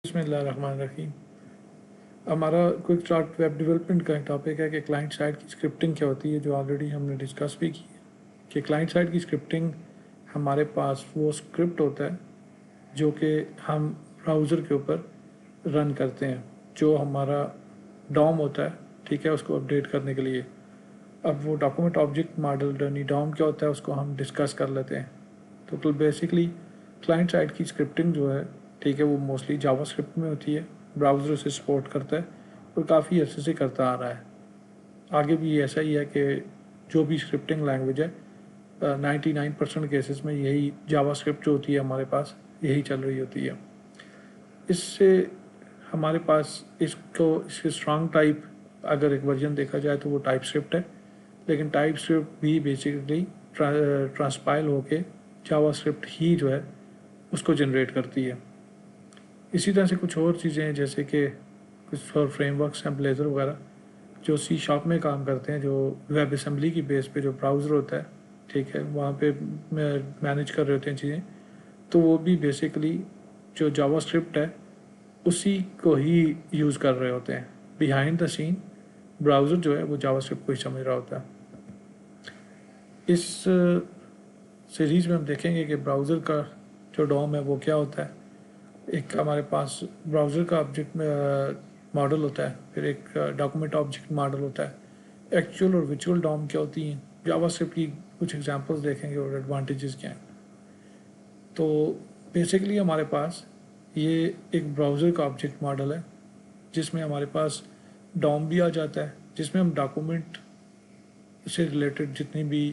बिस्मिल्लाहिर्रहमानिर्रहीम। हमारा quick start web development का टॉपिक है कि क्लाइंट साइड की स्क्रिप्टिंग क्या होती है, जो ऑलरेडी हमने डिस्कस भी की है कि क्लाइंट साइड की स्क्रिप्टिंग हमारे पास वो स्क्रिप्ट होता है जो कि हम ब्राउज़र के ऊपर रन करते हैं, जो हमारा डॉम होता है, ठीक है, उसको अपडेट करने के लिए। अब वो डॉक्यूमेंट ऑब्जेक्ट मॉडल यानी डॉम क्या होता है उसको हम डिस्कस कर लेते हैं। तो बेसिकली क्लाइंट साइड की स्क्रिप्टिंग जो है, ठीक है, वो मोस्टली जावास्क्रिप्ट में होती है, ब्राउज़र से सपोर्ट करता है और काफ़ी अर्से से करता आ रहा है। आगे भी ऐसा ही है कि जो भी स्क्रिप्टिंग लैंग्वेज है 99% केसेस में यही जावास्क्रिप्ट जो होती है हमारे पास यही चल रही होती है। इससे हमारे पास इसके स्ट्रॉन्ग टाइप अगर एक वर्जन देखा जाए तो वो टाइप स्क्रिप्ट है, लेकिन टाइप स्क्रिप्ट भी बेसिकली ट्रांसपाइल होके जावास्क्रिप्ट ही जो है उसको जनरेट करती है। इसी तरह से कुछ और चीज़ें हैं जैसे कि कुछ और फ्रेमवर्क्स हैं, ब्लेज़र वगैरह, जो सी शार्प में काम करते हैं, जो वेब असम्बली की बेस पे जो ब्राउज़र होता है, ठीक है, वहाँ पे मैनेज कर रहे होते हैं चीज़ें। तो वो भी बेसिकली जो जावास्क्रिप्ट है उसी को ही यूज़ कर रहे होते हैं। बिहाइंड द सीन ब्राउज़र जो है वो जावास्क्रिप्ट को ही समझ रहा होता है। इस सीरीज़ में हम देखेंगे कि ब्राउज़र का जो डॉम है वो क्या होता है। एक हमारे पास ब्राउज़र का ऑब्जेक्ट मॉडल होता है, फिर एक डॉक्यूमेंट ऑब्जेक्ट मॉडल होता है। एक्चुअल और विचुअल डॉम क्या होती हैं, जावास्क्रिप्ट की कुछ एग्जांपल्स देखेंगे और एडवांटेजेस क्या हैं। तो बेसिकली हमारे पास ये एक ब्राउज़र का ऑब्जेक्ट मॉडल है जिसमें हमारे पास डॉम भी आ जाता है, जिसमें हम डॉक्यूमेंट से रिलेटेड जितनी भी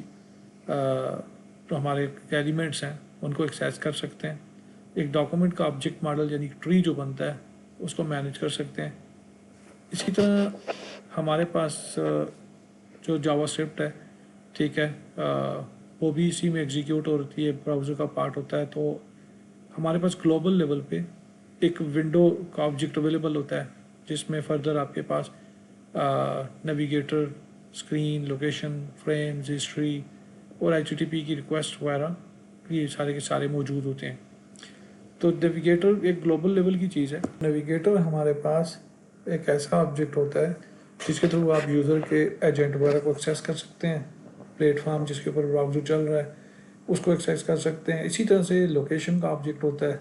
तो हमारे एलिमेंट्स हैं उनको एक्सेस कर सकते हैं। एक डॉक्यूमेंट का ऑब्जेक्ट मॉडल यानी ट्री जो बनता है उसको मैनेज कर सकते हैं। इसी तरह हमारे पास जो जावास्क्रिप्ट है, ठीक है, वो भी इसी में एग्जीक्यूट होती है, ब्राउज़र का पार्ट होता है। तो हमारे पास ग्लोबल लेवल पे एक विंडो का ऑब्जेक्ट अवेलेबल होता है जिसमें फर्दर आपके पास navigator, screen, location, frames, history और HTTP की रिक्वेस्ट वगैरह ये सारे के सारे मौजूद होते हैं। तो नेविगेटर एक ग्लोबल लेवल की चीज़ है। नेविगेटर हमारे पास एक ऐसा ऑब्जेक्ट होता है जिसके थ्रू आप यूज़र के एजेंट वगैरह को एक्सेस कर सकते हैं, प्लेटफॉर्म जिसके ऊपर ब्राउज़र चल रहा है उसको एक्सेस कर सकते हैं। इसी तरह से लोकेशन का ऑब्जेक्ट होता है,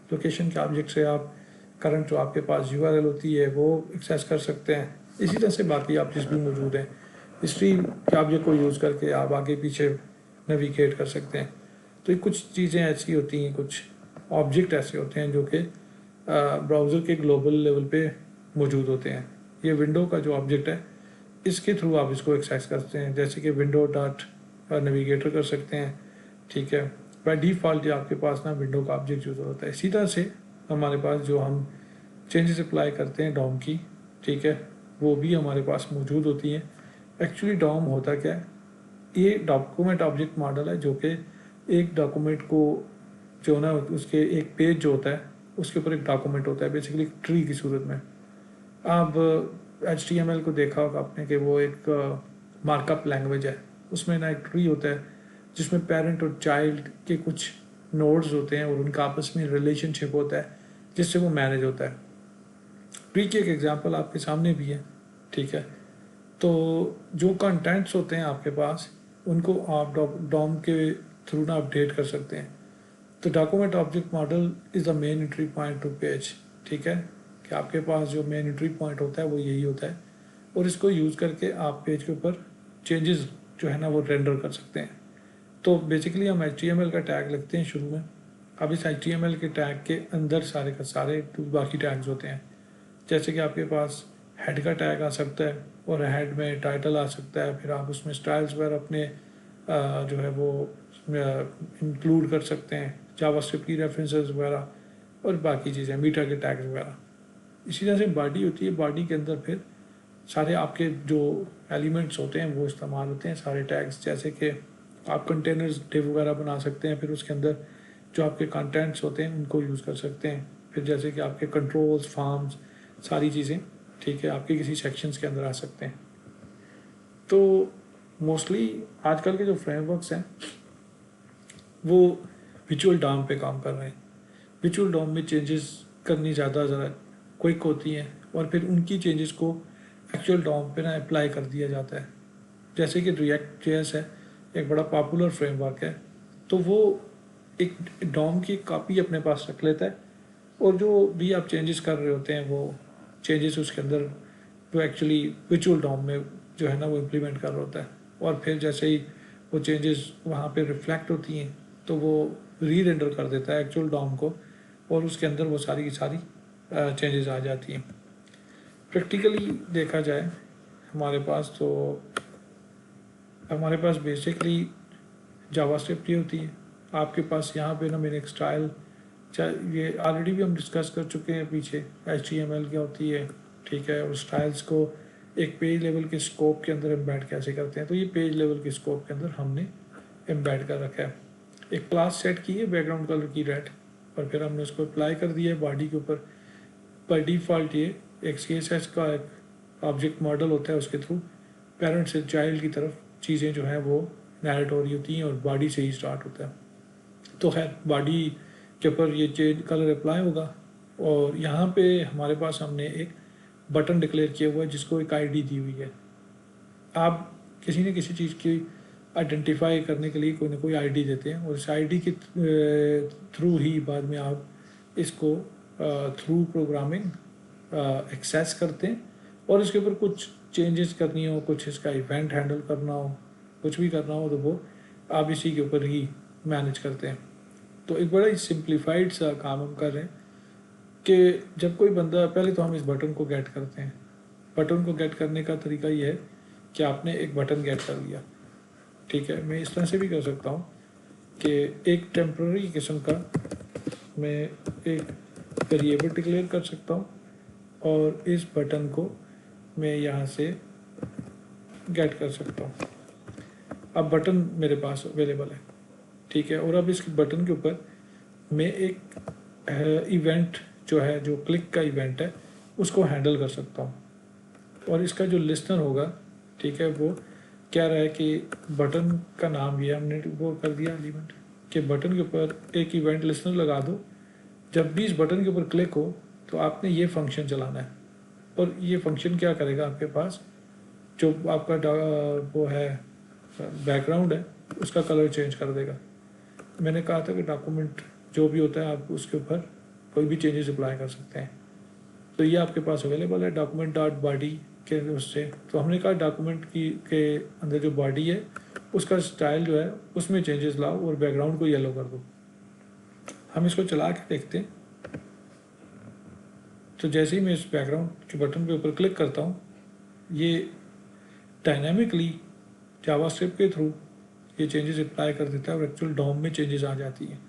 लोकेशन के ऑब्जेक्ट से आप करंट जो आपके पास URL होती है वो एक्सेस कर सकते हैं। इसी तरह से बाकी ऑब्जेक्ट्स भी मौजूद हैं। हिस्ट्री के ऑब्जेक्ट को यूज़ करके आप आगे पीछे नेविगेट कर सकते हैं। तो ये कुछ चीज़ें ऐसी होती हैं, कुछ ऑब्जेक्ट ऐसे होते हैं जो कि ब्राउज़र के ग्लोबल लेवल पे मौजूद होते हैं। ये विंडो का जो ऑब्जेक्ट है इसके थ्रू आप इसको एक्सेस करते हैं, जैसे कि विंडो डॉट नेविगेटर कर सकते हैं, ठीक है। बाय डिफ़ॉल्ट ये आपके पास ना विंडो का ऑब्जेक्ट यूज़ होता है। इसी तरह से हमारे पास जो हम चेंजेस अप्लाई करते हैं डॉम की, ठीक है, वो भी हमारे पास मौजूद होती हैं। एक्चुअली डॉम होता क्या है, ये डॉक्यूमेंट ऑब्जेक्ट मॉडल है जो कि एक डॉक्यूमेंट को जो ना उसके एक पेज जो होता है उसके ऊपर एक डॉक्यूमेंट होता है, बेसिकली ट्री की सूरत में। अब HTML को देखा होगा आपने कि वो एक मार्कअप लैंग्वेज है, उसमें ना एक ट्री होता है जिसमें पेरेंट और चाइल्ड के कुछ नोड्स होते हैं और उनका आपस में रिलेशनशिप होता है जिससे वो मैनेज होता है। ट्री की एक एग्जांपल आपके सामने भी है, ठीक है। तो जो कंटेंट्स होते हैं आपके पास उनको आप डॉम के थ्रू ना अपडेट कर सकते हैं। तो document object model is the main entry point two page, ठीक है, कि आपके पास जो मेन एंट्री पॉइंट होता है वो यही होता है और इसको यूज़ करके आप पेज के ऊपर चेंजेस जो है ना वो रेंडर कर सकते हैं। तो बेसिकली हम HTML का टैग लिखते हैं शुरू में। अब इस HTML के टैग के अंदर सारे का सारे बाकी टैग्स होते हैं, जैसे कि आपके पास हेड का टैग आ सकता है और हेड में टाइटल आ सकता है, फिर आप उसमें स्टाइल्स वगैरह अपने जो है वो इंक्लूड कर सकते हैं, जावास्क्रिप्ट की रेफरेंसेस वगैरह और बाकी चीज़ें, मीटा के टैग्स वगैरह। इसी तरह से बॉडी होती है, बॉडी के अंदर फिर सारे आपके जो एलिमेंट्स होते हैं वो इस्तेमाल होते हैं, सारे टैग्स, जैसे कि आप कंटेनर्स डिव वगैरह बना सकते हैं, फिर उसके अंदर जो आपके कंटेंट्स होते हैं उनको यूज़ कर सकते हैं। फिर जैसे कि आपके कंट्रोल्स, फॉर्म्स, सारी चीज़ें, ठीक है, आपके किसी सेक्शंस के अंदर आ सकते हैं। तो मोस्टली आजकल के जो फ्रेमवर्क्स हैं वो विचुअल डॉम पे काम कर रहे हैं। विचुअल डॉम में चेंजेस करनी ज़्यादा क्विक होती हैं और फिर उनकी चेंजेस को एक्चुअल डॉम पे ना अप्लाई कर दिया जाता है। जैसे कि रिएक्ट जेएस है, एक बड़ा पॉपुलर फ्रेमवर्क है, तो वो एक डॉम की कॉपी अपने पास रख लेता है और जो भी आप चेंजेस कर रहे होते हैं वो चेंजेस उसके अंदर जो एक्चुअली विचुअल डॉम में जो है ना वो इम्प्लीमेंट कर रहा होता है। और फिर जैसे ही वो चेंजेस वहाँ पे रिफ्लेक्ट होती हैं तो वो री रेंडर कर देता है एक्चुअल डॉम को और उसके अंदर वो सारी की सारी चेंजेस आ जाती हैं। प्रैक्टिकली देखा जाए हमारे पास बेसिकली जावास्क्रिप्ट ही होती है। आपके पास यहाँ पे ना मैंने एक स्टाइल, ये ऑलरेडी भी हम डिस्कस कर चुके हैं पीछे, HTML क्या होती है, ठीक है, और स्टाइल्स को एक पेज लेवल के स्कोप के अंदर एम्बेड कैसे करते हैं। तो ये पेज लेवल के स्कोप के अंदर हमने एम्बेड कर रखा है। एक क्लास सेट की है बैकग्राउंड कलर की रेड और फिर हमने उसको अप्लाई कर दिया है बॉडी के ऊपर। बाय डिफ़ॉल्ट ये एक CSS का एक ऑब्जेक्ट मॉडल होता है, उसके थ्रू पेरेंट से चाइल्ड की तरफ चीज़ें जो हैं वो नैरेट हो रही होती हैं और बॉडी से ही स्टार्ट होता है। तो खैर बॉडी के ऊपर ये चेंज कलर अप्लाई होगा और यहाँ पे हमारे पास हमने एक बटन डिक्लेयर किया हुआ है जिसको एक ID दी हुई है। आप किसी न किसी चीज़ की आइडेंटिफाई करने के लिए कोई ना कोई ID देते हैं और इस ID के थ्रू ही बाद में आप इसको थ्रू प्रोग्रामिंग एक्सेस करते हैं और इसके ऊपर कुछ चेंजेस करनी हो, कुछ इसका इवेंट हैंडल करना हो, कुछ भी करना हो तो वो आप इसी के ऊपर ही मैनेज करते हैं। तो एक बड़ा ही सिंप्लीफाइड सा काम हम कर रहे हैं कि जब कोई बंदा, पहले तो हम इस बटन को गेट करते हैं। बटन को गेट करने का तरीका ये है कि आपने एक बटन गेट कर लिया, ठीक है। मैं इस तरह से भी कर सकता हूँ कि एक टेम्प्ररी किस्म का मैं एक वेरिएबल डिक्लेयर कर सकता हूँ और इस बटन को मैं यहाँ से गेट कर सकता हूँ। अब बटन मेरे पास अवेलेबल है, ठीक है। और अब इस बटन के ऊपर मैं एक इवेंट जो है, जो क्लिक का इवेंट है, उसको हैंडल कर सकता हूँ। और इसका जो लिस्टनर होगा, ठीक है, वो कह रहा है कि बटन का नाम ये हमने वो कर दिया एलिमेंट कि बटन के ऊपर एक इवेंट लिस्टनर लगा दो। जब भी इस बटन के ऊपर क्लिक हो तो आपने ये फंक्शन चलाना है और ये फंक्शन क्या करेगा, आपके पास जो आपका वो है बैकग्राउंड है उसका कलर चेंज कर देगा। मैंने कहा था कि डॉक्यूमेंट जो भी होता है आप उसके ऊपर कोई भी चेंजेस अप्लाई कर सकते हैं। तो ये आपके पास अवेलेबल है डॉक्यूमेंट डॉट बॉडी के उससे। तो हमने कहा डॉक्यूमेंट की के अंदर जो बॉडी है उसका स्टाइल जो है उसमें चेंजेस लाओ और बैकग्राउंड को येलो कर दो। हम इसको चला के देखते हैं। तो जैसे ही मैं इस बैकग्राउंड के बटन पे ऊपर क्लिक करता हूँ, ये डायनामिकली जावास्क्रिप्ट के थ्रू ये चेंजेस अप्लाई कर देता है और एक्चुअल डॉम में चेंजेस आ जाती हैं।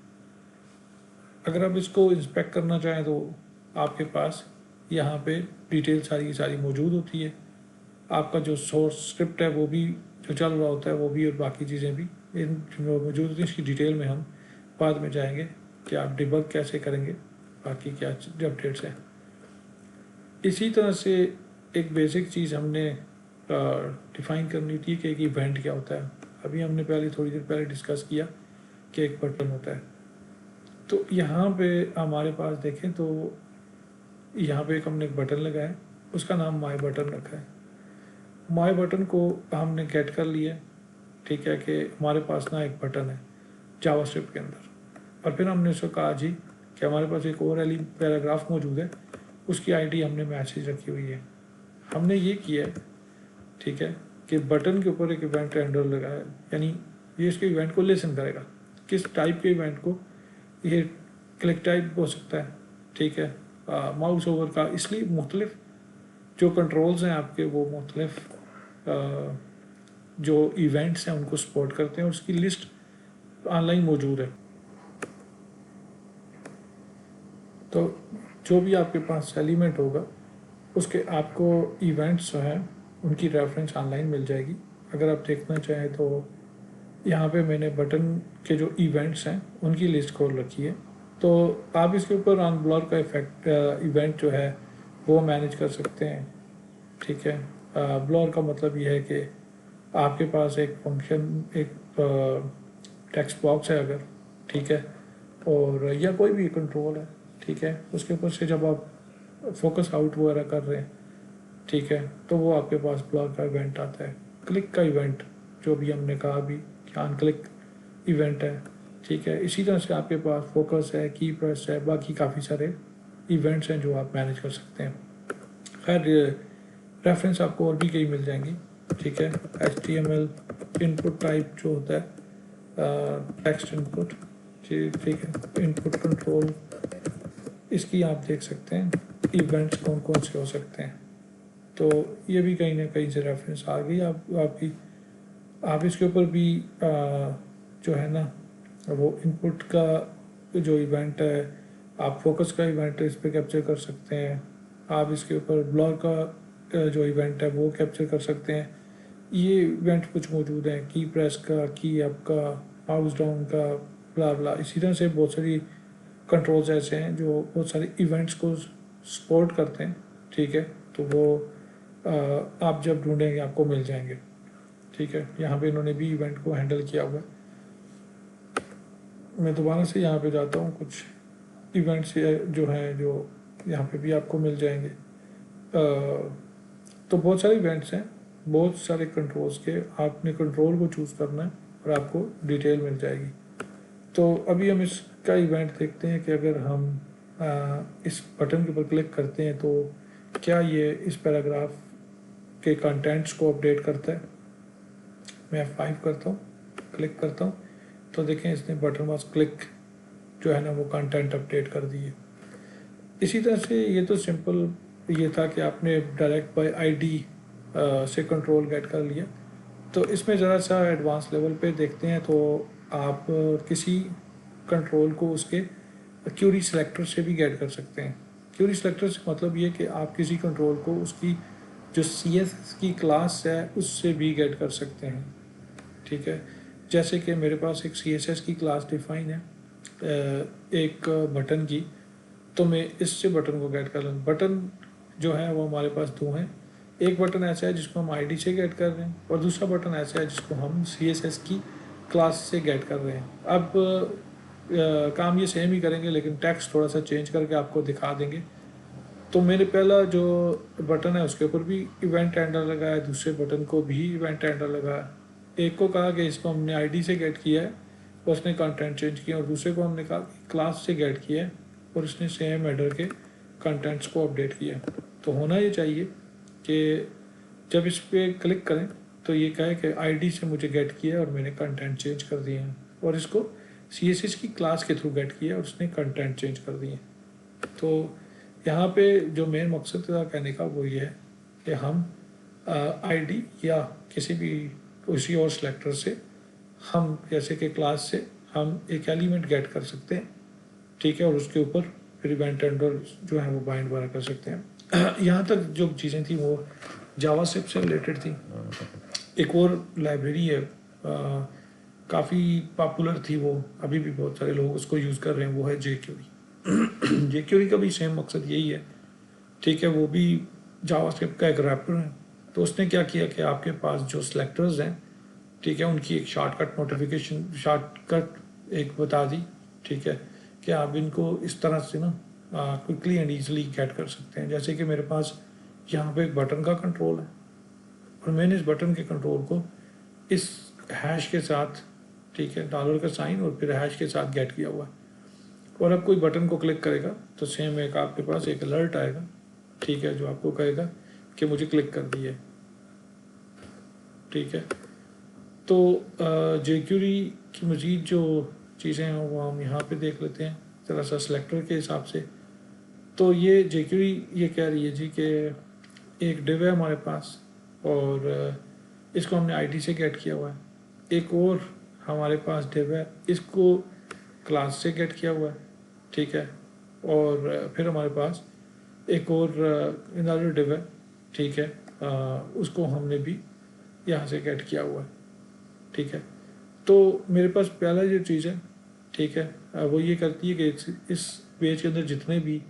अगर आप इसको इंस्पेक्ट करना चाहें तो आपके पास यहाँ पे डिटेल सारी की सारी मौजूद होती है। आपका जो सोर्स स्क्रिप्ट है वो भी जो चल रहा होता है वो भी, और बाकी चीज़ें भी इन मौजूद होती हैं। इसकी डिटेल में हम बाद में जाएंगे कि आप डिबग कैसे करेंगे, बाकी क्या अपडेट्स हैं। इसी तरह से एक बेसिक चीज़ हमने डिफ़ाइन करनी थी कि एक इवेंट क्या होता है। अभी हमने थोड़ी देर पहले डिस्कस किया कि एक बटन होता है। तो यहाँ पे हमारे पास देखें तो यहाँ पे एक हमने एक बटन लगाया है, उसका नाम माई बटन रखा है। माई बटन को हमने गेट कर लिया, ठीक है, कि हमारे पास ना एक बटन है जावास्क्रिप्ट के अंदर। और फिर हमने उसको कहा जी कि हमारे पास एक और पैराग्राफ मौजूद है, उसकी ID हमने मैसेज रखी हुई है। हमने ये किया है, ठीक है, कि बटन के ऊपर एक इवेंट हैंडलर लगाया, यानी ये इसके इवेंट को लिसन करेगा। किस टाइप के इवेंट को, ये क्लिक टाइप हो सकता है, ठीक है, माउस ओवर का, इसलिए मुख्तलिफ जो कंट्रोल्स हैं आपके वो मुख्तलिफ जो इवेंट्स हैं उनको सपोर्ट करते हैं और उसकी लिस्ट ऑनलाइन मौजूद है। तो जो भी आपके पास एलिमेंट होगा उसके आपको इवेंट्स जो हैं उनकी रेफरेंस ऑनलाइन मिल जाएगी। अगर आप देखना चाहें तो यहाँ पे मैंने बटन के जो इवेंट्स हैं उनकी लिस्ट खोल रखी है। तो आप इसके ऊपर ऑन ब्लर का इफेक्ट इवेंट जो है वो मैनेज कर सकते हैं, ठीक है। ब्लर का मतलब ये है कि आपके पास एक फंक्शन, एक टेक्स्ट बॉक्स है अगर, ठीक है, और या कोई भी कंट्रोल है, ठीक है। उसके ऊपर से जब आप फोकस आउट वगैरह कर रहे हैं, ठीक है, तो वो आपके पास ब्लॉक का इवेंट आता है। क्लिक का इवेंट जो भी हमने कहा अभी कि अनक्लिक इवेंट है, ठीक है। इसी तरह से आपके पास फोकस है, की प्रेस है, बाकी काफ़ी सारे इवेंट्स हैं जो आप मैनेज कर सकते हैं। खैर रेफरेंस आपको और भी कई मिल जाएंगी, ठीक है। HTML इनपुट टाइप जो होता है, टेक्स्ट इनपुट, ठीक है, इनपुट कंट्रोल, इसकी आप देख सकते हैं इवेंट्स कौन कौन से हो सकते हैं। तो ये भी कहीं ना कहीं से रेफरेंस आ गई आपकी। आप इसके ऊपर भी जो है ना वो इनपुट का जो इवेंट है, आप फोकस का इवेंट इस पर कैप्चर कर सकते हैं। आप इसके ऊपर ब्लॉक का जो इवेंट है वो कैप्चर कर सकते हैं। ये इवेंट कुछ मौजूद हैं, की प्रेस का, की अप का, माउस डाउन का, ब्ला ब्ला। इसी तरह से बहुत सारी कंट्रोल्स ऐसे हैं जो बहुत सारे इवेंट्स को सपोर्ट करते हैं, ठीक है। तो वो आप जब ढूंढेंगे आपको मिल जाएंगे, ठीक है। यहाँ पे इन्होंने भी इवेंट को हैंडल किया हुआ है। मैं दोबारा से यहाँ पे जाता हूँ, कुछ इवेंट्स जो हैं जो यहाँ पे भी आपको मिल जाएंगे। तो बहुत सारे इवेंट्स हैं, बहुत सारे कंट्रोल्स के, आपने कंट्रोल को चूज़ करना है और आपको डिटेल मिल जाएगी। तो अभी हम इसका इवेंट देखते हैं कि अगर हम इस बटन के ऊपर क्लिक करते हैं तो क्या ये इस पैराग्राफ के कंटेंट्स को अपडेट करता है। मैं F5 करता हूँ, क्लिक करता हूँ, तो देखें इसने बटन वाज क्लिक जो है ना वो कंटेंट अपडेट कर दिए। इसी तरह से ये तो सिंपल ये था कि आपने डायरेक्ट बाय आईडी से कंट्रोल गेट कर लिया। तो इसमें ज़रा सा एडवांस लेवल पे देखते हैं। तो आप किसी कंट्रोल को उसके क्यूरी सेलेक्टर से भी गेट कर सकते हैं। क्यूरी सेलेक्टर से मतलब ये कि आप किसी कंट्रोल को उसकी जो CSS की क्लास है उससे भी गेट कर सकते हैं, ठीक है। जैसे कि मेरे पास एक CSS की क्लास डिफाइन है एक बटन की, तो मैं इससे बटन को गेट कर लूँ। बटन जो है वो हमारे पास दो हैं। एक बटन ऐसा है जिसको हम आईडी से गेट कर रहे हैं और दूसरा बटन ऐसा है जिसको हम CSS की क्लास से गेट कर रहे हैं। अब काम ये सेम ही करेंगे लेकिन टेक्स्ट थोड़ा सा चेंज करके आपको दिखा देंगे। तो मेरे पहला जो बटन है उसके ऊपर भी इवेंट हैंडलर लगा है, दूसरे बटन को भी इवेंट हैंडलर लगा है। एक को कहा कि इसको हमने आईडी से गेट किया है, उसने कंटेंट चेंज किया, और दूसरे को हमने कहा क्लास से गेट किया है और उसने सेम हेडर के कंटेंट्स को अपडेट किया। तो होना ये चाहिए कि जब इस पर क्लिक करें तो ये कहे कि आईडी से मुझे गेट किया और मैंने कंटेंट चेंज कर दिए हैं, और इसको CSS की क्लास के थ्रू गेट किया और उसने कंटेंट चेंज कर दिए। तो यहाँ पे जो मेन मकसद था कहने का वो ये है कि हम आईडी या किसी भी किसी और सेलेक्टर से हम जैसे कि क्लास से हम एक एलिमेंट गेट कर सकते हैं, ठीक है, और उसके ऊपर फिर इवेंट हैंडलर जो है वो बाइंड वगैरह कर सकते हैं। यहाँ तक जो चीज़ें थी वो जावास्क्रिप्ट से रिलेटेड थी। एक और लाइब्रेरी है काफ़ी पॉपुलर थी, वो अभी भी बहुत सारे लोग उसको यूज़ कर रहे हैं, वो है jQuery। jQuery का भी सेम मकसद यही है, ठीक है। वो भी जावास्क्रिप्ट का एक रैपर है। तो उसने क्या किया कि आपके पास जो सेलेक्टर्स हैं, ठीक है, उनकी एक शॉर्टकट नोटिफिकेशन शॉर्टकट एक बता दी, ठीक है, कि आप इनको इस तरह से ना क्विकली एंड ईजिली गेट कर सकते हैं। जैसे कि मेरे पास यहाँ पे एक बटन का कंट्रोल है और मैंने इस बटन के कंट्रोल को इस हैश के साथ, ठीक है, डॉलर का साइन और फिर हैश के साथ गेट किया हुआ है। और अब कोई बटन को क्लिक करेगा तो सेम एक आपके पास एक अलर्ट आएगा, ठीक है, जो आपको कहेगा कि मुझे क्लिक कर दिया है, ठीक है। तो jQuery की मज़ीद जो चीज़ें हैं वो हम यहाँ पे देख लेते हैं ज़रा सा सेलेक्टर के हिसाब से। तो ये jQuery ये कह रही है जी कि एक डिव है हमारे पास और इसको हमने आईडी से गेट किया हुआ है। एक और हमारे पास डिव है, इसको क्लास से गेट किया हुआ है, ठीक है। और फिर हमारे पास एक और अनदर डिव है, ठीक है, उसको हमने भी यहाँ से गेट किया हुआ है, ठीक है। तो मेरे पास पहला जो चीज़ है, ठीक है, वो ये करती है कि इस पेज के अंदर जितने भी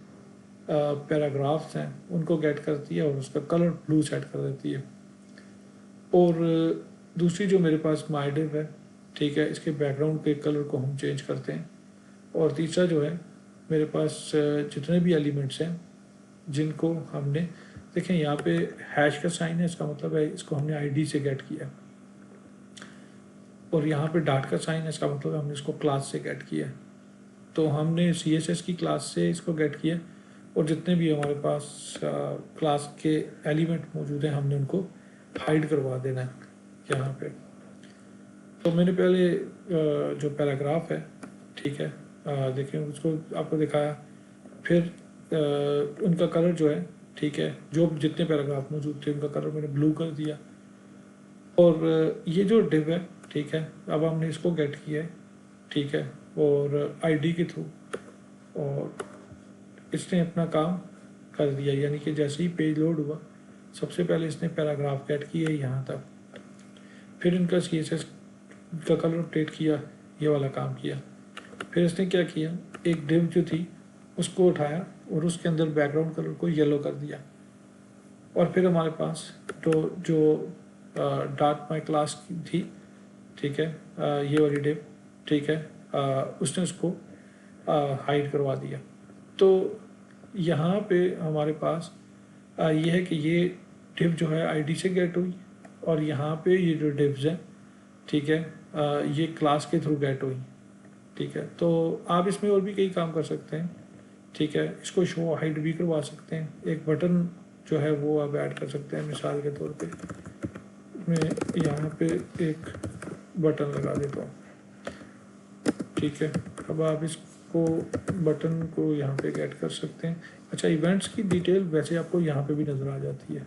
पैराग्राफ्स हैं उनको गेट करती है और उसका कलर ब्लू सेट कर देती है। और दूसरी जो मेरे पास माई डिव है, ठीक है, इसके बैकग्राउंड के कलर को हम चेंज करते हैं। और तीसरा जो है मेरे पास जितने भी एलिमेंट्स हैं जिनको हमने, देखें यहाँ पे हैश का साइन है, इसका मतलब है इसको हमने आईडी से गेट किया, और यहाँ पे डॉट का साइन है, इसका मतलब है हमने इसको क्लास से गेट किया। तो हमने CSS की क्लास से इसको गेट किया, और जितने भी हमारे पास क्लास के एलिमेंट मौजूद हैं हमने उनको हाइड करवा देना है यहाँ पे। तो मैंने पहले जो पैराग्राफ है, ठीक है, देखें उसको आपको दिखाया, फिर उनका कलर जो है, ठीक है, जो जितने पैराग्राफ मौजूद थे उनका कलर मैंने ब्लू कर दिया। और ये जो डिव है, ठीक है, अब हमने इसको गेट किया है, ठीक है, और आईडी के थ्रू, और इसने अपना काम कर दिया, यानी कि जैसे ही पेज लोड हुआ सबसे पहले इसने पैराग्राफ गेट किया यहाँ तक, फिर इनका CSS का कलर अपडेट किया, ये वाला काम किया। फिर इसने क्या किया, एक डिव जो थी उसको उठाया और उसके अंदर बैकग्राउंड कलर को येलो कर दिया, और फिर हमारे पास तो जो डॉट माई क्लास की थी, ठीक है, ये वाली डिव, ठीक है, उसने उसको हाइड करवा दिया। तो यहाँ पे हमारे पास ये है कि ये डिव जो है आईडी से गेट हुई, और यहाँ पे ये जो डिव्स हैं, ठीक है, ये क्लास के थ्रू गेट हुई, ठीक है। तो आप इसमें और भी कई काम कर सकते हैं, ठीक है, इसको शो हाइड भी करवा सकते हैं, एक बटन जो है वो आप ऐड कर सकते हैं। मिसाल के तौर पे मैं यहाँ पे एक बटन लगा देता हूँ, ठीक है। अब आप इसको बटन को यहाँ पे ऐड कर सकते हैं। अच्छा, इवेंट्स की डिटेल वैसे आपको यहाँ पे भी नज़र आ जाती है,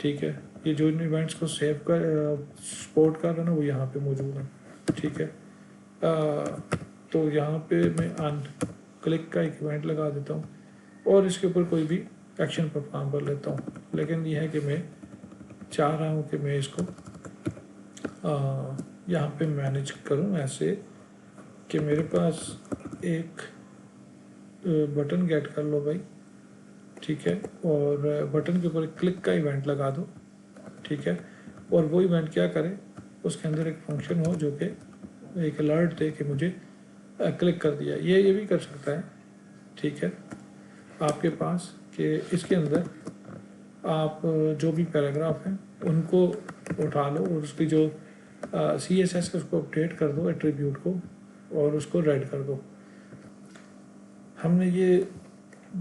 ठीक है, ये जो इन इवेंट्स को सेव कर सपोर्ट कर रहा है ना वो यहाँ पे मौजूद है, ठीक है। तो यहाँ पे मैं अन क्लिक का एक इवेंट लगा देता हूँ और इसके ऊपर कोई भी एक्शन परफॉर्म कर लेता हूँ, लेकिन यह है कि मैं चाह रहा हूँ कि मैं इसको यहाँ पे मैनेज करूँ ऐसे कि मेरे पास एक बटन गेट कर लो भाई, ठीक है, और बटन के ऊपर क्लिक का इवेंट लगा दो, ठीक है, और वो इवेंट क्या करे, उसके अंदर एक फंक्शन हो जो कि एक अलर्ट दे कि मुझे क्लिक कर दिया। ये भी कर सकता है, ठीक है, आपके पास कि इसके अंदर आप जो भी पैराग्राफ हैं उनको उठा लो और उसकी जो CSS का उसको अपडेट कर दो एट्रीब्यूट को और उसको रेड कर दो। हमने ये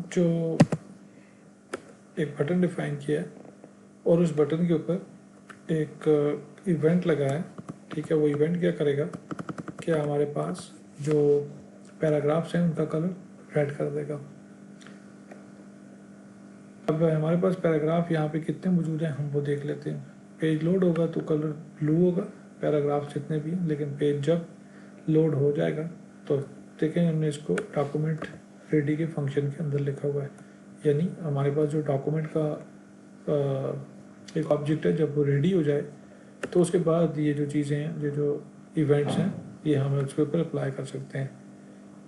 जो एक बटन डिफाइन किया है और उस बटन के ऊपर एक इवेंट लगाया है, ठीक है, वो इवेंट क्या करेगा कि हमारे पास जो पैराग्राफ्स हैं उनका कलर रेड कर देगा। अब हमारे पास पैराग्राफ यहाँ पे कितने मौजूद हैं हम वो देख लेते हैं। पेज लोड होगा तो कलर ब्लू होगा, पैराग्राफ जितने भी हैं, लेकिन पेज जब लोड हो जाएगा तो देखें हमने इसको डॉक्यूमेंट रेडी के फंक्शन के अंदर लिखा हुआ है, यानी हमारे पास जो डॉक्यूमेंट का एक ऑब्जेक्ट है, जब वो रेडी हो जाए तो उसके बाद ये जो चीज़ें हैं, ये जो इवेंट्स हैं, ये हम उसके ऊपर अप्लाई कर सकते हैं।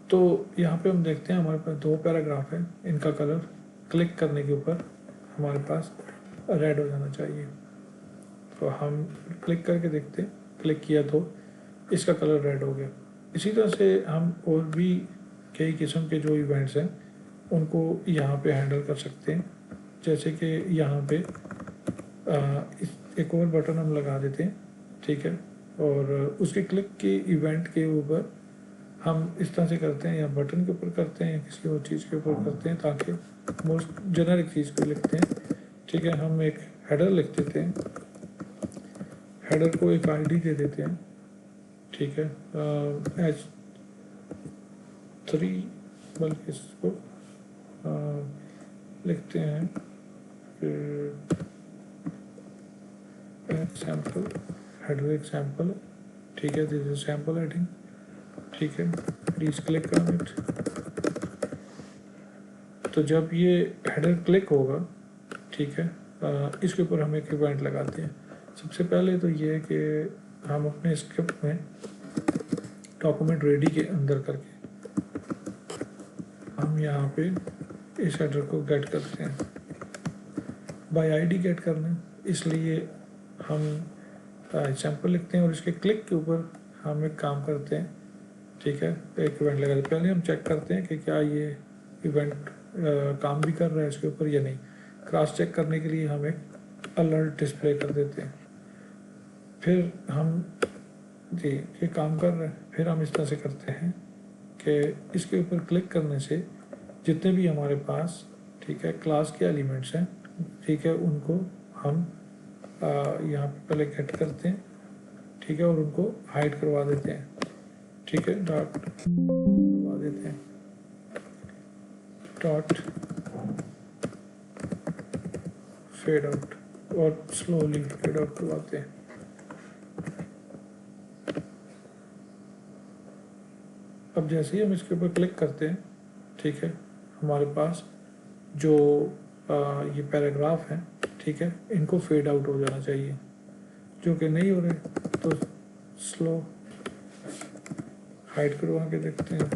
तो यहाँ पे हम देखते हैं हमारे पास दो पैराग्राफ हैं, इनका कलर क्लिक करने के ऊपर हमारे पास रेड हो जाना चाहिए। तो हम क्लिक करके देखते हैं, क्लिक किया तो इसका कलर रेड हो गया। इसी तरह से हम और भी कई किस्म के जो इवेंट्स हैं उनको यहाँ पे हैंडल कर सकते हैं, जैसे कि यहाँ पे एक और बटन हम लगा देते हैं, ठीक है, और उसके क्लिक के इवेंट के ऊपर हम इस तरह से करते हैं, या बटन के ऊपर करते हैं या किसी और चीज़ के ऊपर करते हैं, ताकि मोस्ट जेनरिक चीज़ को लिखते हैं, ठीक है। हम एक हेडर लिख देते हैं, हेडर को एक आईडी दे देते हैं, ठीक है, H3 बल्कि इसको लिखते हैं, फिर सैम्पल, हेडर एक सैम्पल, ठीक है, दिस इज सैम्पल हेडिंग, ठीक है, प्लीज क्लिक ऑन इट। तो जब ये हेडर क्लिक होगा, ठीक है, इसके ऊपर हम एक इवेंट लगाते हैं। सबसे पहले तो ये है कि हम अपने स्क्रिप्ट में डॉक्यूमेंट रेडी के अंदर करके हम यहाँ पे इस हेडर को गेट करते हैं, बाय आईडी गेट करना है, इसलिए हम सैम्पल लिखते हैं और इसके क्लिक के ऊपर हम एक काम करते हैं, ठीक है, एक इवेंट लगा दिया। पहले हम चेक करते हैं कि क्या ये इवेंट काम भी कर रहा है इसके ऊपर या नहीं। क्रॉस चेक करने के लिए हम एक अलर्ट डिस्प्ले कर देते हैं। फिर हम जी ये काम कर रहा है, फिर हम इस तरह से करते हैं कि इसके ऊपर क्लिक करने से जितने भी हमारे पास ठीक है क्लास के एलिमेंट्स हैं ठीक है उनको हम यहाँ पे पहले गेट करते हैं ठीक है और उनको हाइड करवा देते हैं ठीक है, डॉट करवा देते हैं, डॉट फेड आउट और स्लोली फेड आउट करवाते हैं। अब जैसे ही हम इसके ऊपर क्लिक करते हैं ठीक है हमारे पास जो ये पैराग्राफ हैं ठीक है इनको फेड आउट हो जाना चाहिए, जो कि नहीं हो रहे तो स्लो हाइड करवा के देखते हैं।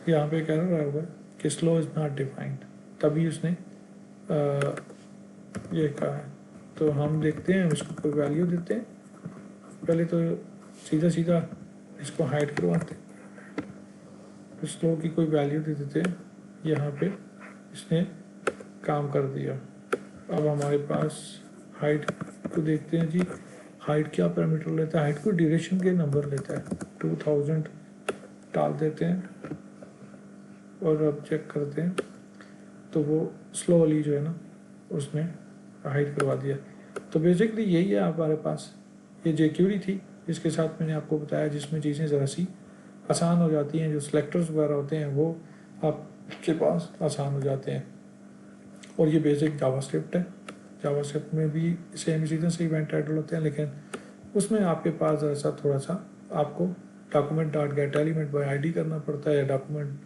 यहाँ पे कह रहा होगा कि स्लो इज़ नॉट डिफाइंड, तभी उसने ये कहा है। तो हम देखते हैं उसको कोई वैल्यू देते हैं, पहले तो सीधा सीधा इसको हाइड करवाते हैं, फिर स्लो की कोई वैल्यू दे देते हैं। यहाँ पे इसने काम कर दिया। अब हमारे पास हाइट को देखते हैं जी, हाइट क्या पैरामीटर लेता है, हाइट को ड्यूरेशन के नंबर लेता है, 2000 डाल देते हैं और अब चेक करते हैं तो वो स्लोली जो है ना उसने हाइड करवा दिया। तो बेसिकली यही है हमारे पास, ये jQuery थी जिसके साथ मैंने आपको बताया, जिसमें चीज़ें ज़रा सी आसान हो जाती हैं, जो सेलेक्टर्स वगैरह होते हैं वो आपके पास आसान हो जाते हैं। और ये बेसिक जावास्क्रिप्ट है, जावास्क्रिप्ट में भी सेम इसी तरह से इवेंट टाइटल होते हैं, लेकिन उसमें आपके पास ज़रा सा थोड़ा सा आपको document dot gate element by ID करना पड़ता है, या डॉक्यूमेंट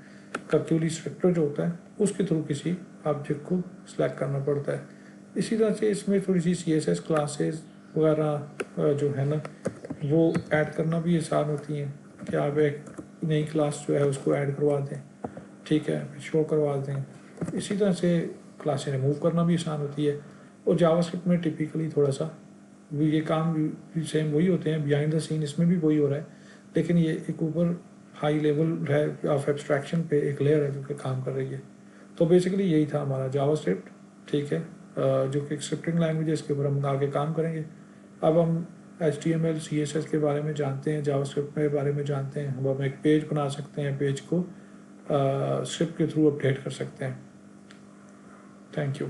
का क्यूरी स्ट्रक्चर जो होता है उसके थ्रू किसी ऑब्जेक्ट को सिलेक्ट करना पड़ता है। इसी तरह से इसमें थोड़ी सी CSS क्लासेस वगैरह जो है ना वो ऐड करना भी आसान होती हैं कि आप एक नई क्लास जो है उसको ऐड करवा दें ठीक है, शो करवा दें। इसी तरह से क्लासें रिमूव करना भी आसान होती है। और जावास्क्रिप्ट में टिपिकली थोड़ा सा ये काम भी सेम वही होते हैं, बिहाइंड द सीन इसमें भी वही हो रहा है, लेकिन ये एक ऊपर हाई लेवल है ऑफ एब्स्ट्रैक्शन पे एक लेयर है जो कि काम कर रही है। तो बेसिकली यही था हमारा जावास्क्रिप्ट ठीक है, जो कि एक स्क्रिप्टिंग लैंग्वेज है, इसके ऊपर हम आगे काम करेंगे। अब हम HTML CSS के बारे में जानते हैं, जावास्क्रिप्ट के बारे में जानते हैं। हम एक पेज बना सकते हैं, पेज को स्क्रिप्ट के थ्रू अपडेट कर सकते हैं। Thank you.